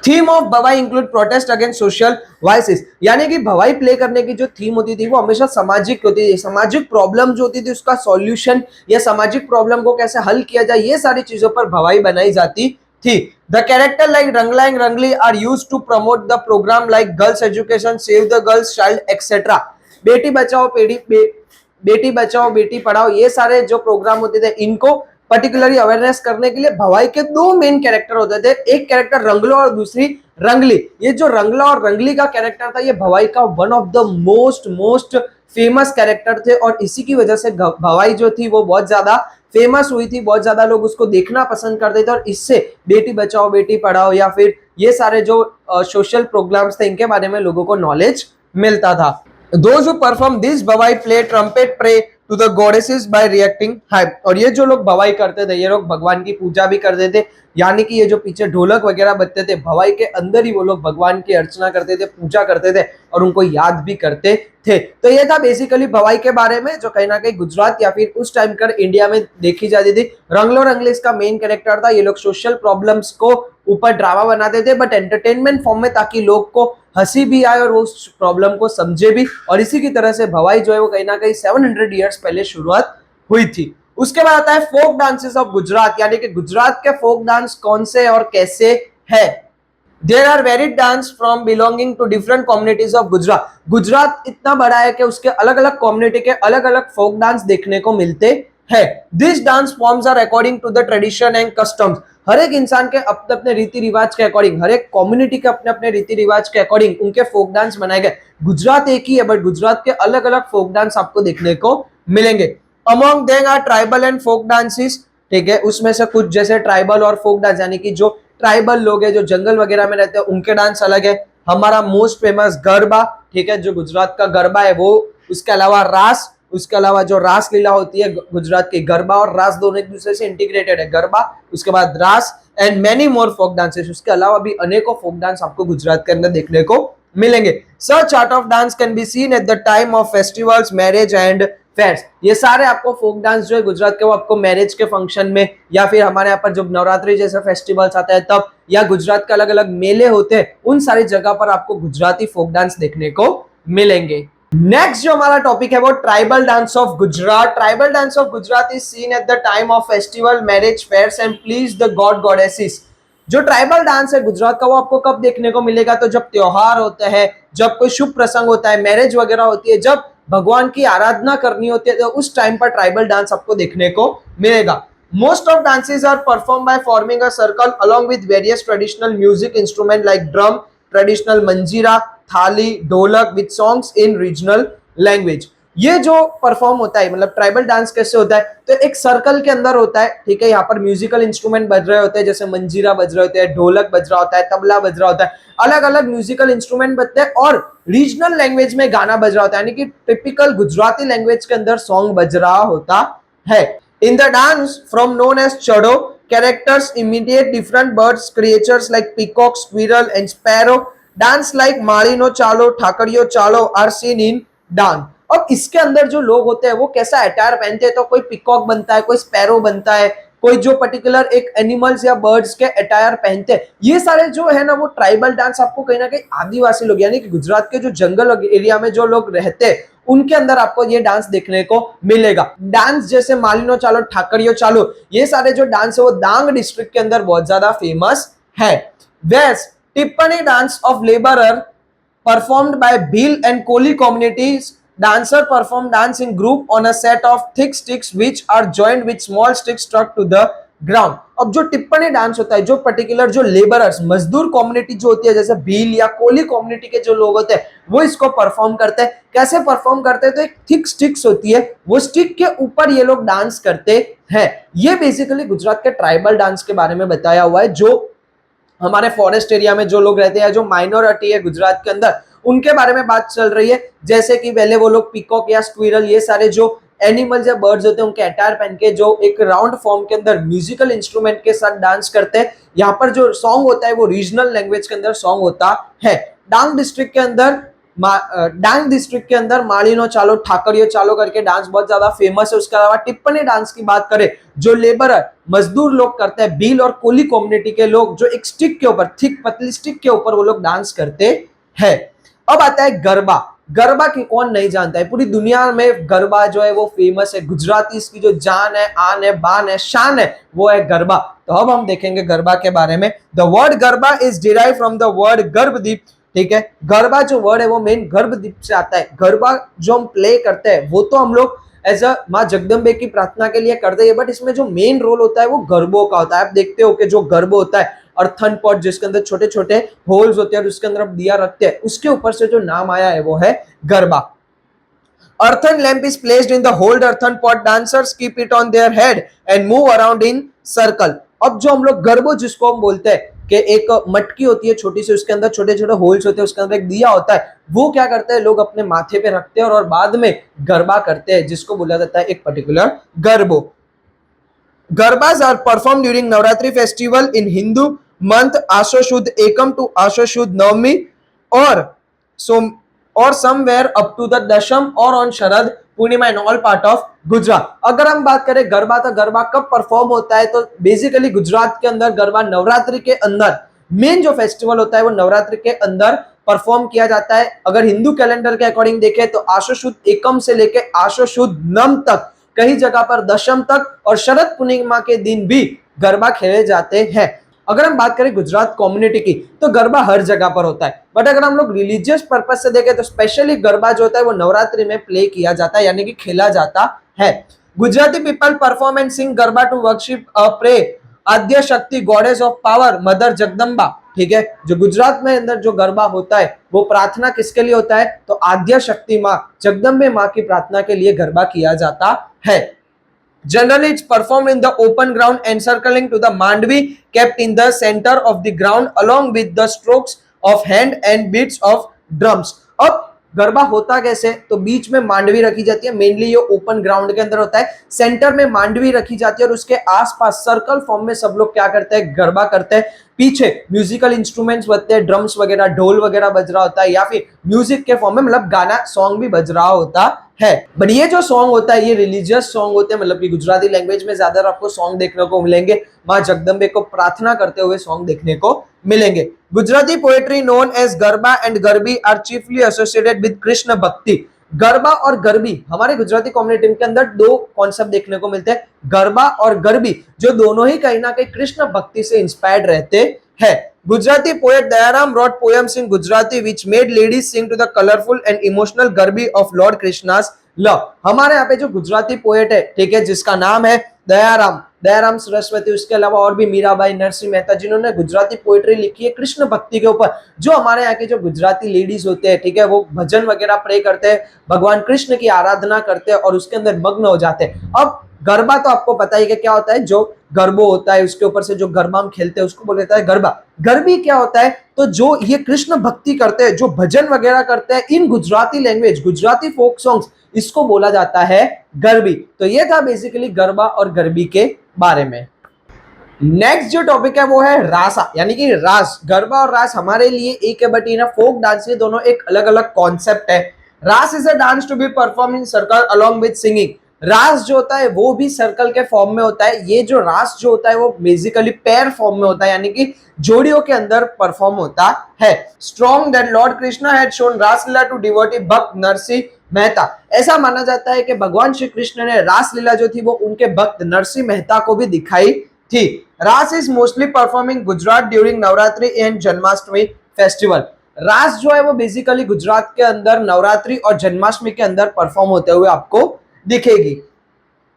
Theme of Bhavai include protest against social vices, यानी कि भवाई प्ले करने की जो थीम होती थी वो हमेशा सामाजिक होती थी। सामाजिक प्रॉब्लम जो होती थी उसका सॉल्यूशन या सामाजिक प्रॉब्लम को कैसे हल किया जाए, ये सारी चीजों पर भवाई बनाई जाती थी। The character like Rangla and Rangli are used to promote the program like girls education, save the girls child etcetera. Beti Bachao Beti Padhao, ये सारे जो प्रोग्राम होते थे इनको पर्टिकुलरली अवेयरनेस करने के लिए भवाई के दो मेन कैरेक्टर होते थे, एक कैरेक्टर रंगलो और दूसरी रंगली। ये जो रंगला और रंगली का कैरेक्टर था ये भवाई का one of the most famous character थे, और इसी की वजह से भवाई जो थी वो बहुत ज्यादा फेमस हुई थी, बहुत ज्यादा लोग उसको देखना पसंद करते थे, और इससे बेटी बचाओ बेटी पढ़ाओ या फिर ये सारे जो सोशल प्रोग्राम्स थे इनके बारे में लोगों को नॉलेज मिलता था। Those who perform this Bhavai play trumpet pray to the goddesses by reacting hype, और ये जो लोग भवाई करते थे ये लोग भगवान की पूजा भी करते थे, यानी कि ये जो पीछे ढोलक वगैरह बजते थे भवाई के अंदर ही वो लोग भगवान की अर्चना करते थे, पूजा करते थे और उनको याद भी करते थे। तो ये था बेसिकली भवाई के बारे में, जो कहीं ना कहीं गुजरात या फिर उस टाइम कर इंडिया में देखी जाती थी। रंगलो रंगली इसका मेन कैरेक्टर था। ये लोग सोशल प्रॉब्लम्स को ऊपर ड्रामा बनाते थे बट एंटरटेनमेंट फॉर्म में, ताकि लोग को हंसी भी आए और वो उस प्रॉब्लम को समझे भी, और इसी की तरह से भवाई जो है वो कहीं ना कहीं 700 years पहले शुरुआत हुई थी। उसके बाद आता है फोक डांसेस ऑफ गुजरात, यानी कि गुजरात के फोक डांस कौन से और कैसे है। There are varied dance from belonging to different communities of Gujarat. Gujarat इतना बड़ा है कि उसके अलग अलग कम्युनिटी के अलग अलग फोक डांस देखने को मिलते हैं। This dance forms are according to the tradition and customs. हर एक इंसान के अपने अपने रीति रिवाज के अकॉर्डिंग, हर एक कम्युनिटी के अपने अपने रीति रिवाज के अकॉर्डिंग उनके फोक डांस बनाए गए। गुजरात एक ही है बट गुजरात के अलग अलग फोक डांस आपको देखने को मिलेंगे। Among them are tribal and folk dances, ठीक है, उसमें से कुछ जैसे ट्राइबल और फोक डांस, यानी कि जो ट्राइबल लोग हैं जो जंगल वगैरह में रहते हैं उनके डांस अलग है। हमारा मोस्ट फेमस गरबा, ठीक है, जो गुजरात का गरबा है वो, उसके अलावा रास, उसके अलावा जो रास लीला होती है गुजरात की, गरबा और रास दोनों एक दूसरे से इंटीग्रेटेड है। गरबा, उसके बाद Raas and many more folk dances. उसके अलावा भी अनेकों फोक डांस आपको गुजरात के अंदर देखने को मिलेंगे। Such art of dance can be seen at the time of festivals, marriage and fairs. ये सारे आपको फोक डांस जो है गुजरात के वो आपको मैरिज के फंक्शन में या फिर हमारे यहाँ पर जब नवरात्रि जैसे फेस्टिवल्स आता है तब, या गुजरात के अलग अलग मेले होते हैं, उन सारी जगह पर आपको गुजराती फोक डांस देखने को मिलेंगे। नेक्स्ट जो हमारा टॉपिक है वो tribal dance of Gujarat. Tribal dance of Gujarat is seen at the time of festival, marriage, fairs and please the god goddesses. जो ट्राइबल डांस है गुजरात का वो आपको कब देखने को मिलेगा, तो जब त्योहार होते हैं, जब कोई शुभ प्रसंग होता है, मैरिज वगैरह होती है, जब भगवान की आराधना करनी होती है, तो उस टाइम पर ट्राइबल डांस आपको देखने को मिलेगा। Most of dances are perform by forming a circle along with various traditional music instrument like drum, traditional manjira, thali, dholak with songs in regional language. ये जो परफॉर्म होता है, मतलब ट्राइबल डांस कैसे होता है, तो एक सर्कल के अंदर होता है, ठीक है। यहाँ पर म्यूजिकल इंस्ट्रूमेंट बज रहे होते हैं, जैसे मंजीरा बज रहे होते हैं, ढोलक बज रहा होता है, तबला बज रहा होता है, अलग अलग म्यूजिकल इंस्ट्रूमेंट बजते हैं और रीजनल लैंग्वेज में गाना बज रहा होता है, यानी कि टिपिकल गुजराती लैंग्वेज के अंदर सॉन्ग बज रहा होता है। In the dance from known as Chadho, characters imitate different birds, creatures like peacock, squirrel and sparrow. Dance like Marino Chalo, Thakariyo Chalo are seen in dance. अब इसके अंदर जो लोग होते हैं वो कैसा अटायर पहनते हैं, तो कोई पिकॉक बनता है, कोई स्पैरो बनता है, कोई जो पर्टिकुलर एक एनिमल्स या बर्ड्स के अटायर पहनते हैं। ये सारे जो है ना वो ट्राइबल डांस आपको कहीं ना कहीं आदिवासी लोग यानी कि गुजरात के जो जंगल एरिया में जो लोग रहते हैं उनके अंदर आपको ये डांस देखने को मिलेगा। डांस जैसे मालिनो चालो, ठाकरियो चालो, ये सारे जो डांस है वो डांग डिस्ट्रिक्ट के अंदर बहुत ज्यादा फेमस है। West Tippani dance of labourer performed by Bhil and Koli communities. Dancer perform dance in group on a set of thick sticks which are joined with small sticks struck to the ground. अब जो टिप्पणी dance होता है, जो particular जो labourers मजदूर community जो होती है, जैसे भील या कोली कम्युनिटी के जो लोग होते हैं वो इसको परफॉर्म करते हैं। कैसे परफॉर्म करते हैं, तो एक थिक स्टिक्स होती है, वो स्टिक के ऊपर ये लोग डांस करते हैं। ये बेसिकली गुजरात के ट्राइबल डांस के बारे में बताया हुआ है, जो हमारे फॉरेस्ट एरिया में जो लोग रहते हैं, जो माइनॉरिटी है गुजरात के अंदर, उनके बारे में बात चल रही है। जैसे कि पहले वो लोग पीकॉक या स्क्विरल, ये सारे जो एनिमल्स या बर्ड्स होते हैं उनके अटायर पहन के जो एक राउंड फॉर्म के अंदर म्यूजिकल इंस्ट्रूमेंट के साथ डांस करते हैं। यहाँ पर जो सॉन्ग होता है वो रीजनल लैंग्वेज के अंदर सॉन्ग होता है। डांग डिस्ट्रिक्ट के अंदर मालिनो चालो, ठाकरियो चालो करके डांस बहुत ज्यादा फेमस है। उसके अलावा टिप्पणी डांस की बात करें, जो लेबरर मजदूर लोग करते हैं, भील और कोली कम्युनिटी के लोग, जो एक स्टिक के ऊपर, थिक पतली स्टिक के ऊपर वो लोग डांस करते हैं। अब आता है गरबा। गरबा की कौन नहीं जानता है, पूरी दुनिया में गरबा जो है वो फेमस है। गुजराती इसकी जो जान है, आन है, बान है, शान है, वो है गरबा। तो अब हम देखेंगे गरबा के बारे में। The word Garba is derive from the word Garbhdeep, ठीक है। गरबा जो वर्ड है वो मेन गर्भदीप से आता है। गरबा जो हम प्ले करते हैं वो तो हम लोग एज अ माँ जगदम्बे की प्रार्थना के लिए करते हैं, बट इसमें जो मेन रोल होता है वो गरबों का होता है। आप देखते हो कि जो गर्भ होता है, अर्थन पॉट जिसके अंदर छोटे छोटे होल्स होते हैं और उसके अंदर दिया रखते हैं, उसके ऊपर से जो नाम आया है वो है garba. Earthen lamp is placed in the hold earthen pot. Dancers keep it on their head and move around in circle. अब जो हम लोग गरबो जिसको हम बोलते हैं कि एक मटकी होती है छोटी सी, उसके अंदर छोटे छोटे होल्स होते हैं, उसके अंदर एक दिया होता है, वो क्या करते हैं लोग अपने माथे पे रखते हैं और बाद में गरबा करते हैं, जिसको बोला जाता है एक particular गरबो। Garbas are performed during Navratri festival in Hindu month Asho Shud Ekam to Asho Shud Navami or somewhere up to the Dasham or on Sharad Purnima in all part of Gujarat. अगर हम बात करें गरबा, तो गरबा कब perform होता है, तो basically Gujarat के अंदर गरबा नवरात्रि के अंदर, मेन जो फेस्टिवल होता है वो नवरात्रि के अंदर परफॉर्म किया जाता है। अगर हिंदू कैलेंडर के अकॉर्डिंग देखें तो आशो शुद्ध एकम से लेके आशो शुद्ध नम तक, कई जगह पर दशम तक और शरद पूर्णिमा के दिन भी गरबा खेले जाते हैं। अगर हम बात करें गुजरात कम्युनिटी की, तो गरबा हर जगह पर होता है, बट अगर हम लोग रिलीजियस पर्पज से देखें तो स्पेशली गरबा जो होता है वो नवरात्रि में प्ले किया जाता है, यानी कि खेला जाता है। Gujarati people perform and sing Garba to worship a pray Adya Shakti goddess of power mother Jagdamba, ठीक है। जो गुजरात में अंदर जो गरबा होता है वो प्रार्थना किसके लिए होता है, तो आद्य शक्ति माँ जगदम्बे माँ की प्रार्थना के लिए गरबा किया जाता है। Generally, it's performed in the open ground, encircling to the mandvi kept in the center of the ground, along with the strokes of hand and beats of drums. अब गरबा होता कैसे, तो बीच में मांडवी रखी जाती है, मेनली ये ओपन ग्राउंड के अंदर होता है, सेंटर में मांडवी रखी जाती है और उसके आसपास सर्कल फॉर्म में सब लोग क्या करते हैं, गरबा करते हैं। पीछे म्यूजिकल इंस्ट्रूमेंट्स बजते हैं, ड्रम्स वगैरह, ढोल वगैरह बज रहा होता है, या फिर म्यूजिक के फॉर्म में मतलब गाना सॉन्ग भी बज रहा होता है। बट ये जो सॉन्ग होता है ये रिलीजियस सॉन्ग होते हैं, मतलब कि गुजराती लैंग्वेज में ज्यादा आपको सॉन्ग देखने को मिलेंगे, माँ जगदम्बे को प्रार्थना करते हुए सॉन्ग देखने को मिलेंगे। Gujarati poetry known as Garba and Garbi are chiefly associated with Krishna bhakti. Garba और गरबी, हमारे गुजराती कम्युनिटी के अंदर दो कॉन्सेप्ट देखने को मिलते हैं, गरबा और गरबी, जो दोनों ही कहीं ना कहीं कृष्ण भक्ति से इंस्पायर्ड रहते हैं। Gujarati poet Dayaram wrote poems in Gujarati which made ladies sing to the colorful and emotional garbi of Lord Krishna's love. हमारे यहाँ पे जो गुजराती पोएट है, ठीक है, जिसका नाम है दयाराम, दयाराम सरस्वती, उसके अलावा और भी मीराबाई, नरसिंह मेहता, जिन्होंने गुजराती पोइट्री लिखी है कृष्ण भक्ति के ऊपर। जो हमारे यहाँ के जो गुजराती लेडीज होते हैं, ठीक है, वो भजन वगैरह प्रे करते हैं, भगवान कृष्ण की आराधना करते हैं और उसके अंदर मग्न हो जाते हैं। अब गरबा तो आपको पता ही क्या होता है, जो गरबो होता है उसके ऊपर से जो गरबा हम खेलते हैं उसको बोला जाता है गरबा। गरबी क्या होता है, तो जो ये कृष्ण भक्ति करते हैं, जो भजन वगैरह करते हैं in Gujarati language, Gujarati folk songs, इसको बोला जाता है गरबी। तो ये था बेसिकली गरबा और गरबी के बारे में। नेक्स्ट जो टॉपिक है वो है रासा, यानी कि रास। गरबा और रास हमारे लिए एक है, बट इन फोक डांस ये दोनों एक अलग अलग कॉन्सेप्ट है। Raas is a dance to be perform in circle along with singing. Raas जो होता है वो भी सर्कल के फॉर्म में होता है। ये जो रास जो होता है वो बेसिकली पेयर फॉर्म में होता है, यानी कि जोड़ियों के अंदर परफॉर्म होता है। Strong that lord Krishna had shown Raasleela to devotee bhakt Narsinh Mehta. ऐसा माना जाता है कि भगवान श्री कृष्ण ने रासलीला जो थी वो उनके भक्त नरसिंह मेहता को भी दिखाई थी। रास is mostly performing Gujarat during Navratri and Janmashtami festival. रास जो है वो बेसिकली गुजरात के अंदर नवरात्रि और जन्माष्टमी के अंदर परफॉर्म होते हुए आपको दिखेगी।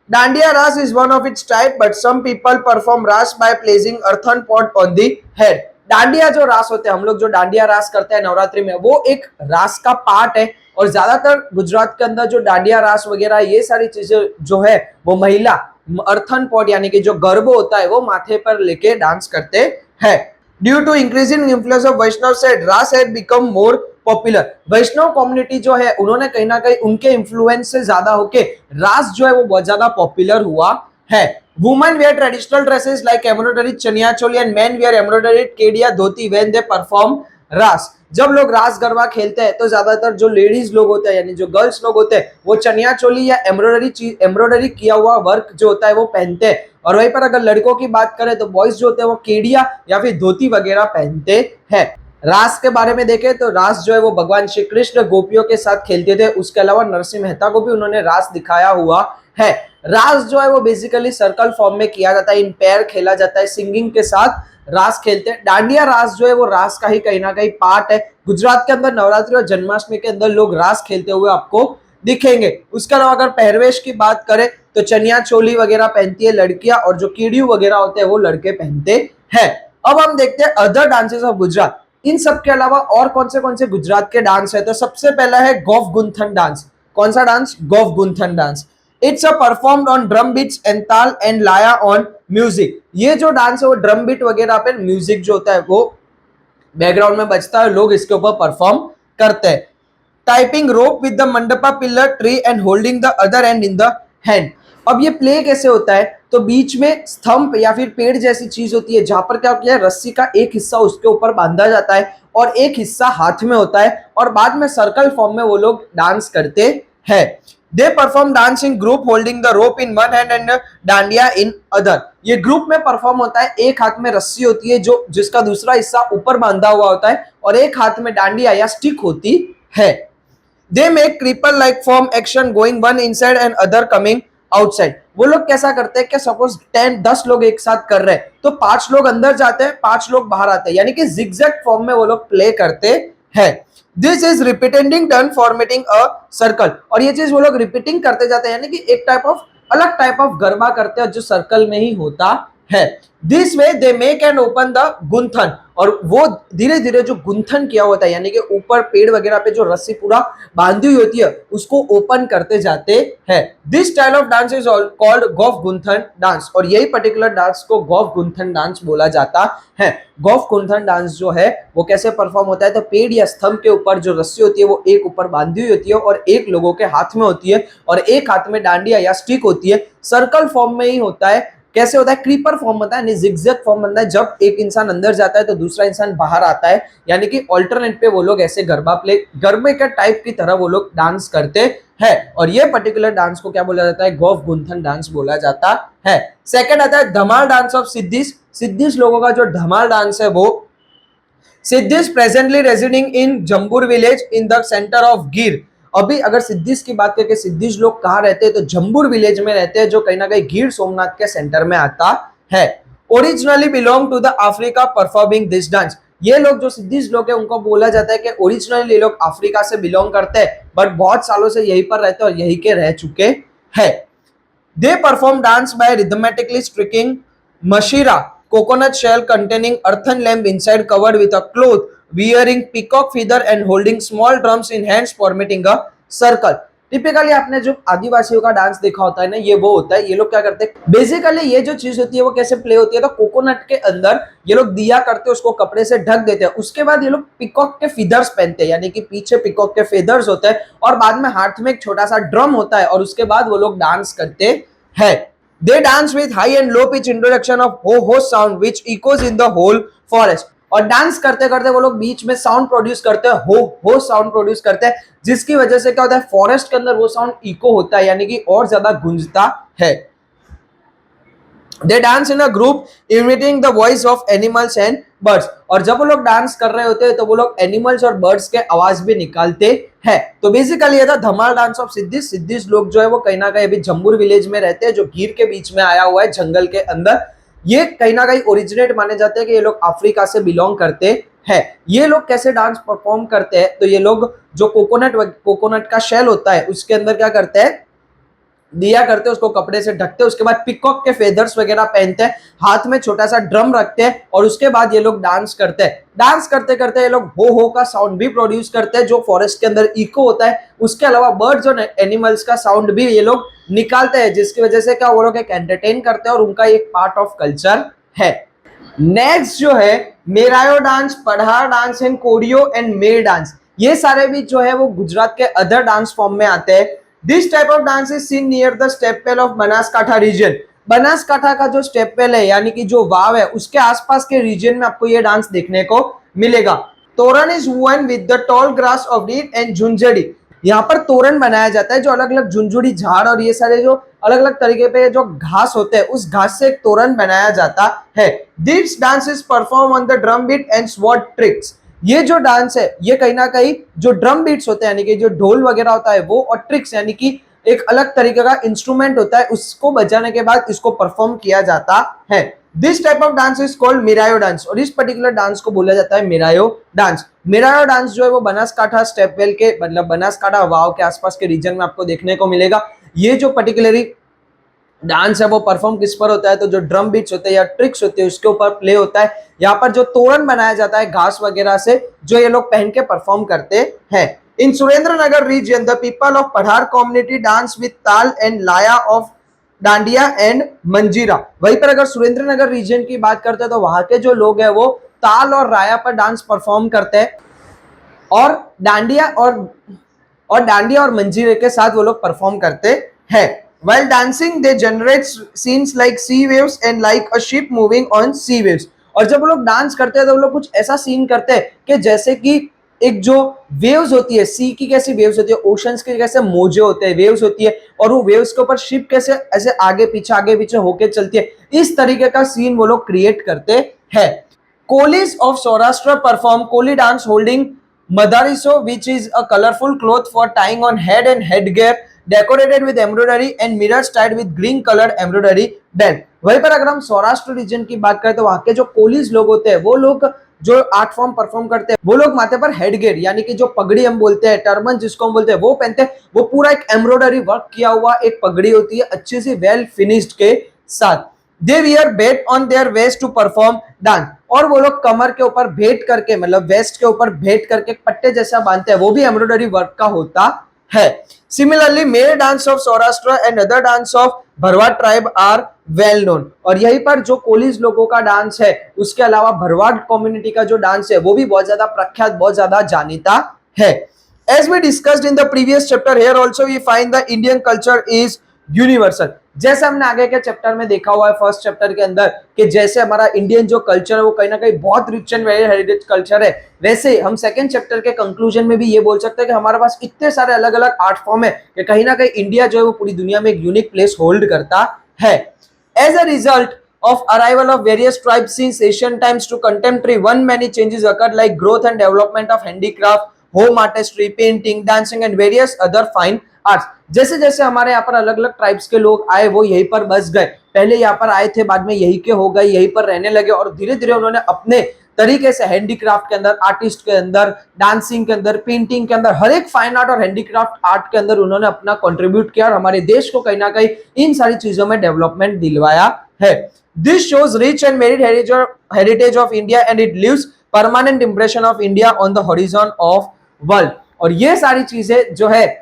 डांडिया रास is one of its type, but some people perform रास by placing earthen pot on the head. Dandiya जो रास होते हैं, हम लोग जो डांडिया रास करते हैं नवरात्रि में, वो एक रास का पार्ट है। और ज्यादातर गुजरात के अंदर जो डांडिया रास वगैरह ये सारी चीजें जो है वो महिला अर्थन पॉट यानी कि जो गर्भ होता है वो माथे पर लेके डांस करते हैं। Due to increasing influence of Vaishnav sect Raas had become more popular. Vaishnav community जो है उन्होंने कहीं ना कहीं उनके इन्फ्लुएंस से ज्यादा होके रास जो है वो बहुत ज्यादा पॉपुलर हुआ है। Women wear traditional dresses like embroidery chaniya choli and men wear embroidery kediya dhoti when they perform Raas. जब लोग रास गरबा खेलते हैं तो ज्यादातर जो लेडीज लोग होते हैं यानी जो गर्ल्स लोग होते हैं वो चनिया चोली या एम्ब्रॉयडरी किया हुआ वर्क जो होता है वो पहनते हैं। और वहीं पर अगर लड़कों की बात करें तो बॉयज जो होते हैं वो केडिया या फिर धोती वगैरह पहनते हैं। रास के बारे में देखें तो रास जो है वो भगवान श्री कृष्ण गोपियों के साथ खेलते थे। उसके अलावा नरसिंह मेहता को भी उन्होंने रास दिखाया हुआ है। रास जो है वो बेसिकली सर्कल फॉर्म में किया जाता है, इन पैर खेला जाता है, सिंगिंग के साथ रास खेलते हैं। डांडिया रास जो है वो रास का ही कहीं ना कहीं पार्ट है। गुजरात के अंदर नवरात्रि और जन्माष्टमी के अंदर लोग रास खेलते हुए आपको दिखेंगे। उसके अलावा अगर पहरवेश की बात करें तो चनिया चोली वगैरह पहनती है लड़कियां और जो कीड़ियों वगैरह होते हैं वो लड़के पहनते हैं। अब हम देखते हैं अदर डांसेस ऑफ गुजरात। इन सब के अलावा और कौन से गुजरात के डांस है, तो सबसे पहला है गौफ गुंथन डांस। कौन सा डांस? Gof Gunthan dance. It's a performed on drum beats and taal and laya on music. ये जो डांस है वो ड्रम बीट वगैरह पे म्यूजिक जो होता है वो बैकग्राउंड में बजता है, लोग इसके ऊपर परफॉर्म करते हैं। Typing rope with the mandapa pillar tree and holding the other and in the hand. अब ये प्ले कैसे होता है, तो बीच में स्तंभ या फिर पेड़ जैसी चीज होती है जहां पर क्या किया है, रस्सी का एक हिस्सा उसके ऊपर बांधा जाता है और एक हिस्सा हाथ में होता है और बाद में सर्कल फॉर्म में वो लोग डांस करते हैं। They perform dance in group holding the rope in one hand and dandiya in other. ये ग्रुप में परफॉर्म होता है, एक हाथ में रस्सी होती है जो जिसका दूसरा हिस्सा ऊपर बांधा हुआ होता है और एक हाथ में डांडिया या स्टिक होती है। They make creeper like form action going one inside and other coming outside। वो लोग कैसा करते हैं कि सपोज 10 लोग एक साथ कर रहे हैं तो 5 लोग अंदर जाते हैं, 5 लोग बाहर आते हैं, यानी कि zigzag फॉर्म में वो लोग प्ले करते हैं। This is repeating turn formatting a circle. और ये चीज वो लोग रिपीटिंग करते जाते हैं, यानी कि एक टाइप ऑफ अलग टाइप ऑफ गरबा करते हैं जो सर्कल में ही होता है। This way they make and open the Gunthan. और वो धीरे धीरे जो गुंथन किया होता है यानी कि ऊपर पेड़ वगैरह पे जो रस्सी पूरा बांधी हुई होती है उसको ओपन करते जाते हैं। This style of dance is called Gof Gunthan dance. और यही पर्टिकुलर डांस को गौफ गुंथन डांस बोला जाता है। गौफ गुंथन डांस जो है वो कैसे परफॉर्म होता है, तो पेड़ या स्तंभ के ऊपर जो रस्सी होती है वो एक ऊपर बांधी हुई होती है और एक लोगों के हाथ में होती है और एक हाथ में डांडिया या स्टिक होती है। सर्कल फॉर्म में ही होता है। कैसे होता है? क्रीपर फॉर्म होता है, जिगजैग फॉर्म बनता है। जब एक इंसान अंदर जाता है तो दूसरा इंसान बाहर आता है, यानी कि ऑल्टरनेट पे वो लोग ऐसे गरबे के टाइप की तरह वो लोग डांस करते हैं। और ये पर्टिकुलर डांस को क्या बोला जाता है? गौफ गुंथन डांस बोला जाता है। सेकंड आता है धमाल डांस ऑफ सिद्धिस। सिद्धिस लोगों का जो धमाल डांस है वो Siddis presently residing in Jambur village in the centre of Gir. अभी अगर सिद्धिस की बात करें, सिद्धिस लोग कहाँ रहते हैं, तो जम्बूर विलेज में रहते हैं जो कहीं ना कहीं गिर सोमनाथ के सेंटर में आता है। Originally belong to the Africa performing this dance. ये लोग जो सिद्धिस लोग हैं उनको बोला जाता है कि ओरिजिनली ये लोग अफ्रीका से बिलोंग करते हैं बट बहुत सालों से यहीं पर रहते हैं और यहीं के रह चुके हैं। They perform dance by rhythmically striking mashira, coconut shell containing earthen lamp inside covered with a cloth, wearing peacock feather and holding small drums in hands formating a circle. Typically आपने जो आदिवासियों का डांस देखा होता है ना, ये वो होता है। ये लोग क्या करते हैं, बेसिकली ये जो चीज होती है वो कैसे प्ले होती है, तो कोकोनट के अंदर ये लोग दिया करते हैं, उसको कपड़े से ढक देते हैं। उसके बाद ये लोग पिकॉक के फीदर्स पहनते हैं, यानी कि पीछे पिकॉक के फेदर्स होते हैं, और बाद में हाथ में एक छोटा सा ड्रम होता है, और उसके बाद वो लोग डांस करते हैं। They dance with high and low pitch introduction of ho ho sound which echoes in the whole forest. और डांस करते करते वो लोग बीच में साउंड प्रोड्यूस करते हैं, हो हो साउंड प्रोड्यूस करते हैं, जिसकी वजह से क्या होता है, फॉरेस्ट के अंदर वो साउंड इको होता है, यानी कि और ज्यादा गूंजता है। They dance in a group imitating the voice of animals and birds. और जब वो लोग डांस कर रहे होते हैं तो वो लोग एनिमल्स और बर्ड्स के आवाज भी निकालते हैं। तो बेसिकली ये था धमाल डांस ऑफ सिद्धिस। सिद्धिस लोग जो है वो कहीं ना कहीं अभी जम्बूर विलेज में रहते हैं, जो गिर के बीच में आया हुआ है, जंगल के अंदर। ये कहीं ना कहीं ओरिजिनेट माने जाते हैं कि ये लोग अफ्रीका से बिलोंग करते हैं। ये लोग कैसे डांस परफॉर्म करते हैं, तो ये लोग जो कोकोनट का शेल होता है उसके अंदर क्या करते हैं, दिया करते हैं, उसको कपड़े से ढकते हैं, उसके बाद पिकॉक के फेदर्स वगैरह पहनते हैं, हाथ में छोटा सा ड्रम रखते हैं, और उसके बाद ये लोग डांस करते हैं। डांस करते करते ये लोग हो का साउंड भी प्रोड्यूस करते हैं, जो फॉरेस्ट के अंदर इको होता है। उसके अलावा बर्ड्स और एनिमल्स का साउंड भी ये लोग निकालते हैं, जिसकी वजह से क्या वो लोग एक एंटरटेन करते हैं, और उनका एक पार्ट ऑफ कल्चर है। नेक्स्ट जो है मेरायो डांस, पढ़ार डांस एंड कोडियो एंड मेर डांस। ये सारे भी जो है वो गुजरात के अदर डांस फॉर्म में आते हैं। This type of dance is seen near the steppe of Banaskantha region. Banaskantha का जो स्टेपवेल है, यानी कि जो वाव है, उसके आसपास के रीजन में आपको ये डांस देखने को मिलेगा। Toran is woven with the tall grass of reed and jhunjhudi. यहाँ पर तोरण बनाया जाता है, जो अलग अलग झुंझुड़ी झाड़ और ये सारे जो अलग अलग तरीके पे जो घास होते हैं, उस घास से एक तोरण बनाया जाता है। This dance is perform on the drum beat and sword tricks. ये जो डांस है ये कहीं ना कहीं जो ड्रम बीट्स होते हैं, यानी कि जो ढोल वगैरह होता है वो, और ट्रिक्स यानी कि एक अलग तरीके का इंस्ट्रूमेंट होता है, उसको बजाने के बाद इसको परफॉर्म किया जाता है। This type of dance is called Mirayo dance, और इस पर्टिकुलर डांस को बोला जाता है मिरायो डांस। मिरायो डांस जो है वो बनासकाठा स्टेपवेल के, मतलब बनासकाठा वाव के आसपास के रीजन में आपको देखने को मिलेगा। ये जो पर्टिकुलरली डांस है वो परफॉर्म किस पर होता है, तो जो ड्रम बीट्स होते हैं या ट्रिक्स होते हैं उसके ऊपर प्ले होता है। यहाँ पर जो तोरण बनाया जाता है घास वगैरह से, जो ये लोग पहन के परफॉर्म करते हैं। In Surendranagar region the people of Pathar community dance with taal and laya of dandiya and manjira. वहीं पर अगर सुरेंद्रनगर रीजन की बात करते हैं तो वहां के जो लोग हैं वो ताल और राया पर डांस परफॉर्म करते हैं, और डांडिया और मंजीरे के साथ वो लोग परफॉर्म करते हैं। While dancing, they generate scenes like sea waves and like a ship moving on sea waves. और जब वो लोग डांस करते हैं तो वो लोग कुछ ऐसा सीन करते हैं कि जैसे कि एक जो वेव्स होती है, सी की कैसी वेव्स होती है, ओशंस के कैसे मोजे होते हैं, वेव्स होती है, और वो वेव्स के ऊपर शिप कैसे ऐसे आगे पीछे होके चलती है, इस तरीके का सीन वो लोग क्रिएट करते हैं। Kolis of Saurashtra perform Koli dance holding madariso, which is a colorful cloth for tying on head and headgear decorated with embroidery and mirrors tied with green colored embroidery band. वहीं पर अगर हम सौराष्ट्र रीजन की बात करें तो वहां के जो कोलीज लोग होते हैं, वो लोग जो आर्ट फॉर्म परफॉर्म करते हैं, वो लोग माथे पर हेडगेयर यानी कि जो पगड़ी हम बोलते हैं, टर्बन जिसको हम बोलते हैं, वो पहनते हैं। वो पूरा एक एम्ब्रॉयडरी वर्क किया हुआ एक पगड़ी होती है, अच्छी सी वेल फिनिश्ड के साथ। They wear belt on their waist to perform dance, और वो लोग कमर के ऊपर भेंट करके, मतलब वेस्ट के ऊपर भेंट करके पट्टे जैसा बांधते हैं, वो भी एम्ब्रॉयडरी वर्क का होता है। सिमिलरली मेरे dance of Saurashtra and other dance of Bharwad tribe are well known. और यहीं पर जो कोलीज लोगों का डांस है, उसके अलावा भरवाड़ कम्युनिटी का जो डांस है वो भी बहुत ज्यादा प्रख्यात, बहुत ज्यादा जानीता है। As we discussed in the previous chapter, here also we find the Indian culture is universal. जैसे हमने आगे के चैप्टर में देखा हुआ है, फर्स्ट चैप्टर के अंदर, कि जैसे हमारा इंडियन जो कल्चर है वो कहीं ना कहीं बहुत rich and very heritage culture है, वैसे हम सेकंड चैप्टर के कंक्लूजन में भी ये बोल सकते हैं कि हमारे पास इतने सारे अलग अलग आर्ट फॉर्म है कि कहीं ना कहीं इंडिया जो है वो पूरी दुनिया में एक यूनिक प्लेस होल्ड करता है। As a result of arrival of various tribes since ancient times to contemporary, one many changes occurred like growth and development of handicraft, home artistry, painting, dancing and various other fine arts. जैसे जैसे हमारे यहाँ पर अलग अलग tribes के लोग आए, वो यहीं पर बस गए, पहले यहाँ पर आए थे, बाद में यहीं के हो गए, यहीं पर रहने लगे, और धीरे धीरे उन्होंने अपने तरीके से हैंडीक्राफ्ट के अंदर, आर्टिस्ट के अंदर, डांसिंग के अंदर, पेंटिंग के अंदर, हर एक फाइन आर्ट और हैंडीक्राफ्ट आर्ट के अंदर उन्होंने अपना कंट्रीब्यूट किया और हमारे देश को कहीं ना कहीं इन सारी चीजों में डेवलपमेंट दिलवाया है। This shows rich and married heritage of India and it leaves permanent impression of India on the horizon of world. और ये सारी चीजें जो है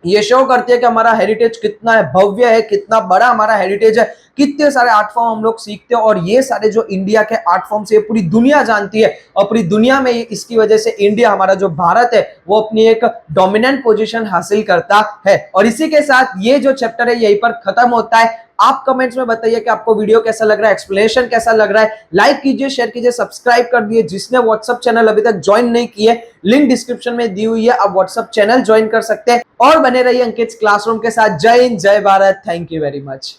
ये शो करती है कि हमारा हेरिटेज कितना है भव्य है, कितना बड़ा हमारा हेरिटेज है, कितने सारे आर्ट फॉर्म हम लोग सीखते हैं और ये सारे जो इंडिया के आर्ट फॉर्म से पूरी दुनिया जानती है और पूरी दुनिया में इसकी वजह से इंडिया, हमारा जो भारत है, वो अपनी एक डोमिनेंट पोजीशन हासिल करता है। और इसी के साथ ये जो चैप्टर है यहीं पर खत्म होता है। आप कमेंट्स में बताइए कि आपको वीडियो कैसा लग रहा है, एक्सप्लेनेशन कैसा लग रहा है। लाइक कीजिए, शेयर कीजिए, सब्सक्राइब कर दिए। जिसने व्हाट्सएप चैनल अभी तक ज्वाइन नहीं किए, लिंक डिस्क्रिप्शन में दी हुई है, आप व्हाट्सएप चैनल ज्वाइन कर सकते हैं और बने रहिए अंकित क्लासरूम के साथ। जय हिंद, जय Bharat, thank you very much.